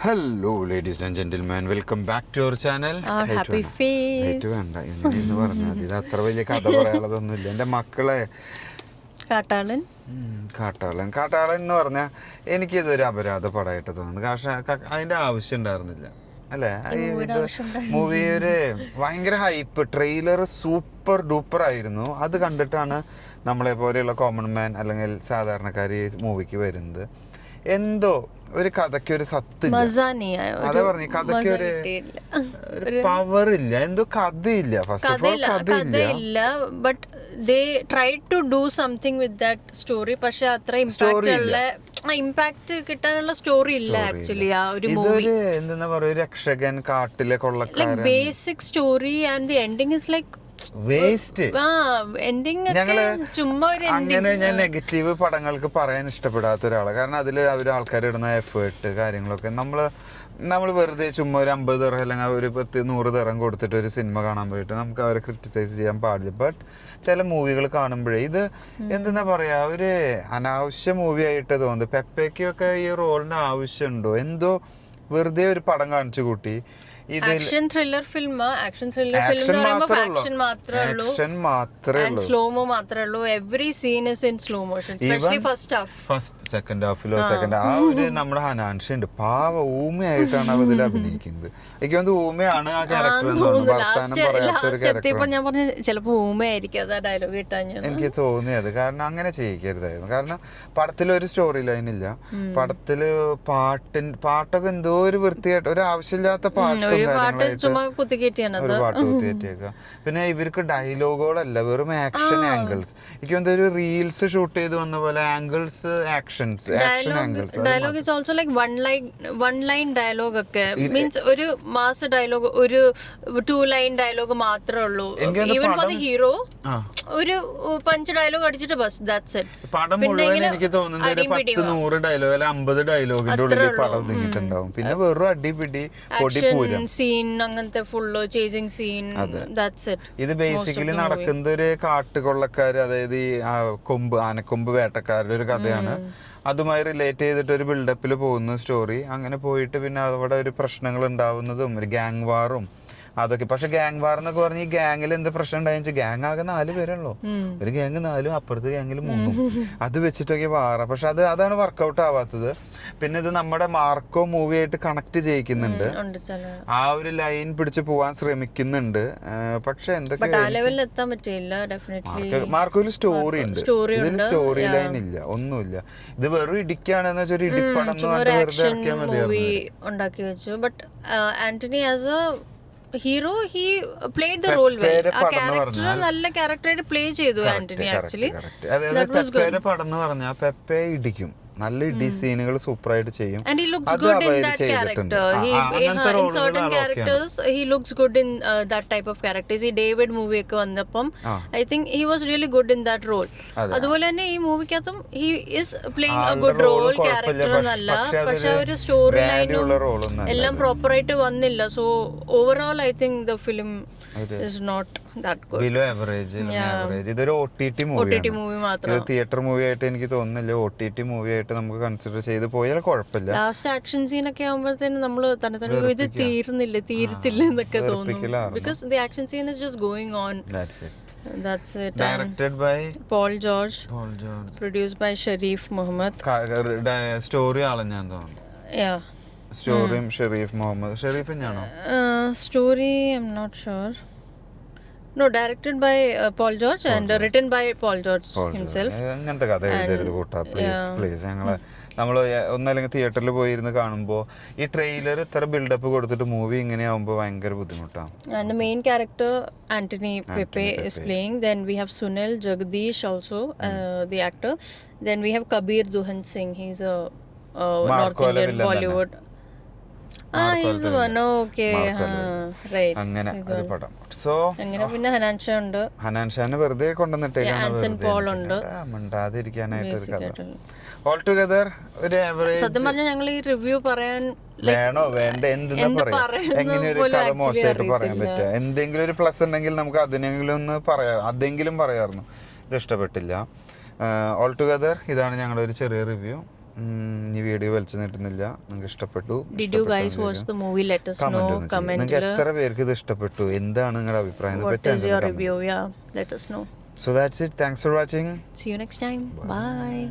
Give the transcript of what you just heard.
Hello ladies and gentleman, welcome back to our channel. വേണ്ട എന്ന് പറഞ്ഞാൽ ഇത് അത്ര വലിയ കഥ പറയാനുള്ളതൊന്നുമില്ല. എൻ്റെ മക്കളെ കാട്ടാളൻ എന്ന് പറഞ്ഞാൽ എനിക്കിതൊരു അപരാധ പടമായിട്ട് തോന്നുന്നു. പക്ഷേ അതിൻ്റെ ആവശ്യം ഉണ്ടായിരുന്നില്ല അല്ലേ? മൂവി ഒരു ഭയങ്കര ഹൈപ്പ്, ട്രെയിലർ സൂപ്പർ ഡൂപ്പർ ആയിരുന്നു. അത് കണ്ടിട്ടാണ് നമ്മളെ പോലെയുള്ള കോമൺ മാൻ അല്ലെങ്കിൽ സാധാരണക്കാർ ഈ മൂവിക്ക് വരുന്നത്. എന്തോ ഒരു കഥയ്ക്ക് ഒരു സത്തില്ല. അതെ പറഞ്ഞു, കഥയ്ക്ക് ഒരു പവർ ഇല്ല, എന്തോ കഥയില്ല. ഫസ്റ്റ് ഓഫ് ഓൾ കഥയില്ല. But they tried to do something with that story. പക്ഷെ അത്ര ഇമ്പാക്ട് കിട്ടാനുള്ള സ്റ്റോറി ഇല്ല ആക്ച്വലി. ആ ഒരു മൂവി എന്താ പറയുക, രക്ഷകൻ, കാട്ടിലെ കൊള്ളക്കാരൻ, basic story and the ending is like waste. ഞങ്ങള് അങ്ങനെ ഞാൻ നെഗറ്റീവ് പടങ്ങൾക്ക് പറയാൻ ഇഷ്ടപ്പെടാത്ത ഒരാളാണ്. കാരണം അതിൽ അവർ ആൾക്കാർ ഇടുന്ന എഫേർട്ട് കാര്യങ്ങളൊക്കെ നമ്മൾ വെറുതെ ചുമ്മാ ഒരു 50 ദിർഹം അല്ലെങ്കിൽ ഒരു 100 ദിർഹം കൊടുത്തിട്ട് ഒരു സിനിമ കാണാൻ പോയിട്ട് നമുക്ക് അവരെ ക്രിറ്റിസൈസ് ചെയ്യാൻ പാടില്ല. ബട്ട് ചില മൂവികൾ കാണുമ്പോഴേ ഇത് എന്താ പറയാ, ഒരു അനാവശ്യ മൂവി ആയിട്ട് തോന്നുന്നു. പെപ്പയ്ക്കൊക്കെ ഈ റോളിന് ആവശ്യമുണ്ടോ എന്തോ, വെറുതെ ഒരു പടം കാണിച്ചു കൂട്ടി. ആക്ഷൻ ത്രില്ലർ ഫിലിം സ്ലോമോ മാത്രമേ ഉള്ളൂ. Every scene is in slow motion, especially second ഹാഫിലോ ആ ഒരു നമ്മുടെ ഹനാൻഷ ഉണ്ട്, പാവ ഊമയായിട്ടാണ് അവർ ഇതിൽ അഭിനയിക്കുന്നത്. എനിക്ക് തോന്നുന്നു ഊമയാണ് ആ ക്യാരക്ടർ. ഞാൻ പറഞ്ഞു ചിലപ്പോ ഊമയായിരിക്കും അതാ ഡയലോഗ് കിട്ടാൻ എനിക്ക് തോന്നിയത്. കാരണം അങ്ങനെ ചെയ്യിക്കരുതായിരുന്നു. കാരണം പടത്തിൽ ഒരു സ്റ്റോറി ലൈൻ ഇല്ല. പടത്തില് പാട്ടൊക്കെ എന്തോ ഒരു വൃത്തിയായിട്ട് ഒരു ആവശ്യമില്ലാത്ത പാട്ട്, ഒരു പാട്ട് കുത്തിക്കേറ്റിയേക്ക. പിന്നെ ഇവർക്ക് ഡയലോഗുകളല്ല, വെറും ആക്ഷൻ ആംഗിൾസ്. എനിക്ക് തോന്നുന്നു ഒരു റീൽസ് ഷൂട്ട് ചെയ്ത് വന്ന പോലെ angles, action angles. Dialogue is also like one line dialogue ഒക്കെ മീൻസ് ഒരു മാസ് ഡയലോഗ്, ഒരു 2 ലൈൻ ഡയലോഗ് മാത്രമേ ഉള്ളൂ. ഈവൻ ഫോർ ദി ഹീറോ ഒരു 5 ഡയലോഗ് അടിച്ചിട്ട് ബസ്, ദാറ്റ്സ് ഇറ്റ്. പടം മുഴുവൻ എനിക്ക് തോന്നുന്നത് ഒരു 10-100 ഡയലോഗ് അല്ല 50 ഡയലോഗിന്റെ ഉള്ളിൽ പടം ഒതുങ്ങിയിട്ടുണ്ടാവും. പിന്നെ വെറും അടിപിടി, പൊടിപൂരം സീൻ, അങ്ങനത്തെ full chasing scene, that's it. ഇത് ബേസിക്കലി നടക്കുന്നത് ഒരു കാട്ടുകൊള്ളക്കാര്, അതായത് ഈ ആനക്കൊമ്പ് വേട്ടക്കാരുടെ ഒരു കഥയാണ്. അതുമായി റിലേറ്റ് ചെയ്തിട്ട് ഒരു ബിൽഡപ്പിൽ പോകുന്ന സ്റ്റോറി. അങ്ങനെ പോയിട്ട് പിന്നെ അവിടെ ഒരു പ്രശ്നങ്ങൾ ഉണ്ടാവുന്നതും ഒരു ഗ്യാങ് വാറും അതൊക്കെ. പക്ഷെ ഗ്യാങ് വാർ എന്നൊക്കെ പറഞ്ഞ് ഈ ഗ്യാങ്ങിൽ എന്ത് പ്രശ്നം ഉണ്ടായെന്ന് വെച്ചാൽ ഗ്യാങ് ആകെ 4 പേരുള്ളൂ. ഒരു ഗ്യാങ് 4, അപ്പുറത്ത് ഗ്യാങ്ങിൽ 3. അത് വെച്ചിട്ടൊക്കെ വാറ. പക്ഷെ അതാണ് വർക്കൗട്ട് ആവാത്തത്. പിന്നെ ഇത് നമ്മുടെ മാർക്കോ മൂവി ആയിട്ട് കണക്ട് ചെയ്യിക്കുന്നുണ്ട്, ആ ഒരു ലൈൻ പിടിച്ച് പോവാൻ ശ്രമിക്കുന്നുണ്ട്. പക്ഷെ എന്തൊക്കെ മാർക്കോയിൽ സ്റ്റോറി ഉണ്ട്, ഇതിൽ സ്റ്റോറി ലൈൻ ഇല്ല, ഒന്നുമില്ല. ഇത് വെറും ഇടിക്കാണെന്ന് വെച്ചാൽ ഒരു ഇടിപ്പടം വെറുതെ ഇറക്കിയാൽ മതി. Hero he played the role well. ആ ക്യാരക്ടർ നല്ല ക്യാരക്ടറായിട്ട് പ്ലേ ചെയ്തു ആന്റണി ആക്ച്വലി. പടം എന്ന് പറഞ്ഞാൽ പെപ്പെ ഇടിക്കും, നല്ല ഇടി സീനുകൾ സൂപ്പറായിട്ട് ചെയ്യും. And he looks good in that character. In certain characters he looks good in that type of characters. ഈ ഡേവിഡ് മൂവി ഒക്കെ വന്നപ്പം I think he was really good in that role. അതുപോലെ തന്നെ ഈ മൂവിക്കകത്തും he is playing a good role. Character എന്നല്ല, പക്ഷെ ഒരു story ലൈനും എല്ലാം പ്രോപ്പർ ആയിട്ട് വന്നില്ല. So overall I think the film is not that good. Below average. ഇതൊരു OTT മൂവി മാത്രം. ഇത് തിയേറ്റർ മൂവി ആയിട്ട് എനിക്ക് തോന്നുന്നില്ല. OTT മൂവി ആയിട്ട് നമുക്ക് കൺസിഡർ ചെയ്ത് പോയാൽ കുഴപ്പമില്ല. ലാസ്റ്റ് ആക്ഷൻ സീൻ ഒക്കെ ആകുമ്പോഴത്തേനും നമ്മൾ തന്നെ ഇത് തീരത്തില്ല എന്നൊക്കെ തോന്നുന്നു. Because the action scene is just going on. That's it. Directed by Paul George. Produced by Sharif Mohammed. Story ആളെന്ന് ഞാൻ തോന്നുന്നു. Yeah. സ്റ്റോറിയും ഷെരീഫ് മുഹമ്മദ്. ഷെരീഫ് ഞാനോ? Story I'm not sure. No, directed by Paul George and written by Paul George himself. അങ്ങനത്തെ കഥ എഴുതരുത് കൂട്ടാ, please. നമ്മൾ ഒന്നല്ലെങ്കിൽ തിയേറ്ററിൽ പോയിരുന്ന് കാണുമ്പോൾ ഈ ട്രെയിലർ ഇത്ര ബിൽഡപ്പ് കൊടുത്തിട്ട് മൂവി ഇങ്ങനെ ആവുമ്പോൾ ഭയങ്കര ബുദ്ധിമുട്ടാണ്. And the main character Anthony Pepe is playing. Then we have Sunil Jagdish also, the actor. Then we have Kabir Duhan Singh. He's a North Indian Bollywood. He's the one. Okay. Right. അങ്ങനെ ഒരു പടം. So അങ്ങനെ പിന്നെ ഹനാൻഷാനെ വെറുതെ കൊണ്ടുവന്നിട്ടേക്കാണ്ടിരിക്കാനായിട്ട് ഒരു കഥ. All together ഒരു average. സത്യം പറഞ്ഞാൽ ഞങ്ങൾ ഈ റിവ്യൂ പറയാൻ വേണോ വേണ്ട എന്തെന്ന് പറയാം, എങ്ങനെ ഒരു കഥ മോശമായിട്ട് പറയാൻ പറ്റുക? എന്തെങ്കിലും ഒരു പ്ലസ് ഉണ്ടെങ്കിൽ നമുക്ക് അതെങ്കിലും പറയാമായിരുന്നു. ഇത് ഇഷ്ടപ്പെട്ടില്ല. ഓൾ ടുഗദർ ഇതാണ് ഞങ്ങളുടെ ഒരു ചെറിയ റിവ്യൂ. ഈ വീഡിയോ വലിച്ചു നീട്ടുന്നില്ല. നിങ്ങൾക്ക് ഇഷ്ടപ്പെട്ടു? Did you guys watch the movie? Let us know. Comment. നിങ്ങൾക്ക് എത്ര പേർക്ക് ഇത് ഇഷ്ടപ്പെട്ടു? എന്താണ് നിങ്ങളുടെ അഭിപ്രായം? What is your review? Yeah, let us know. So that's it. Thanks for watching. See you next time. Bye.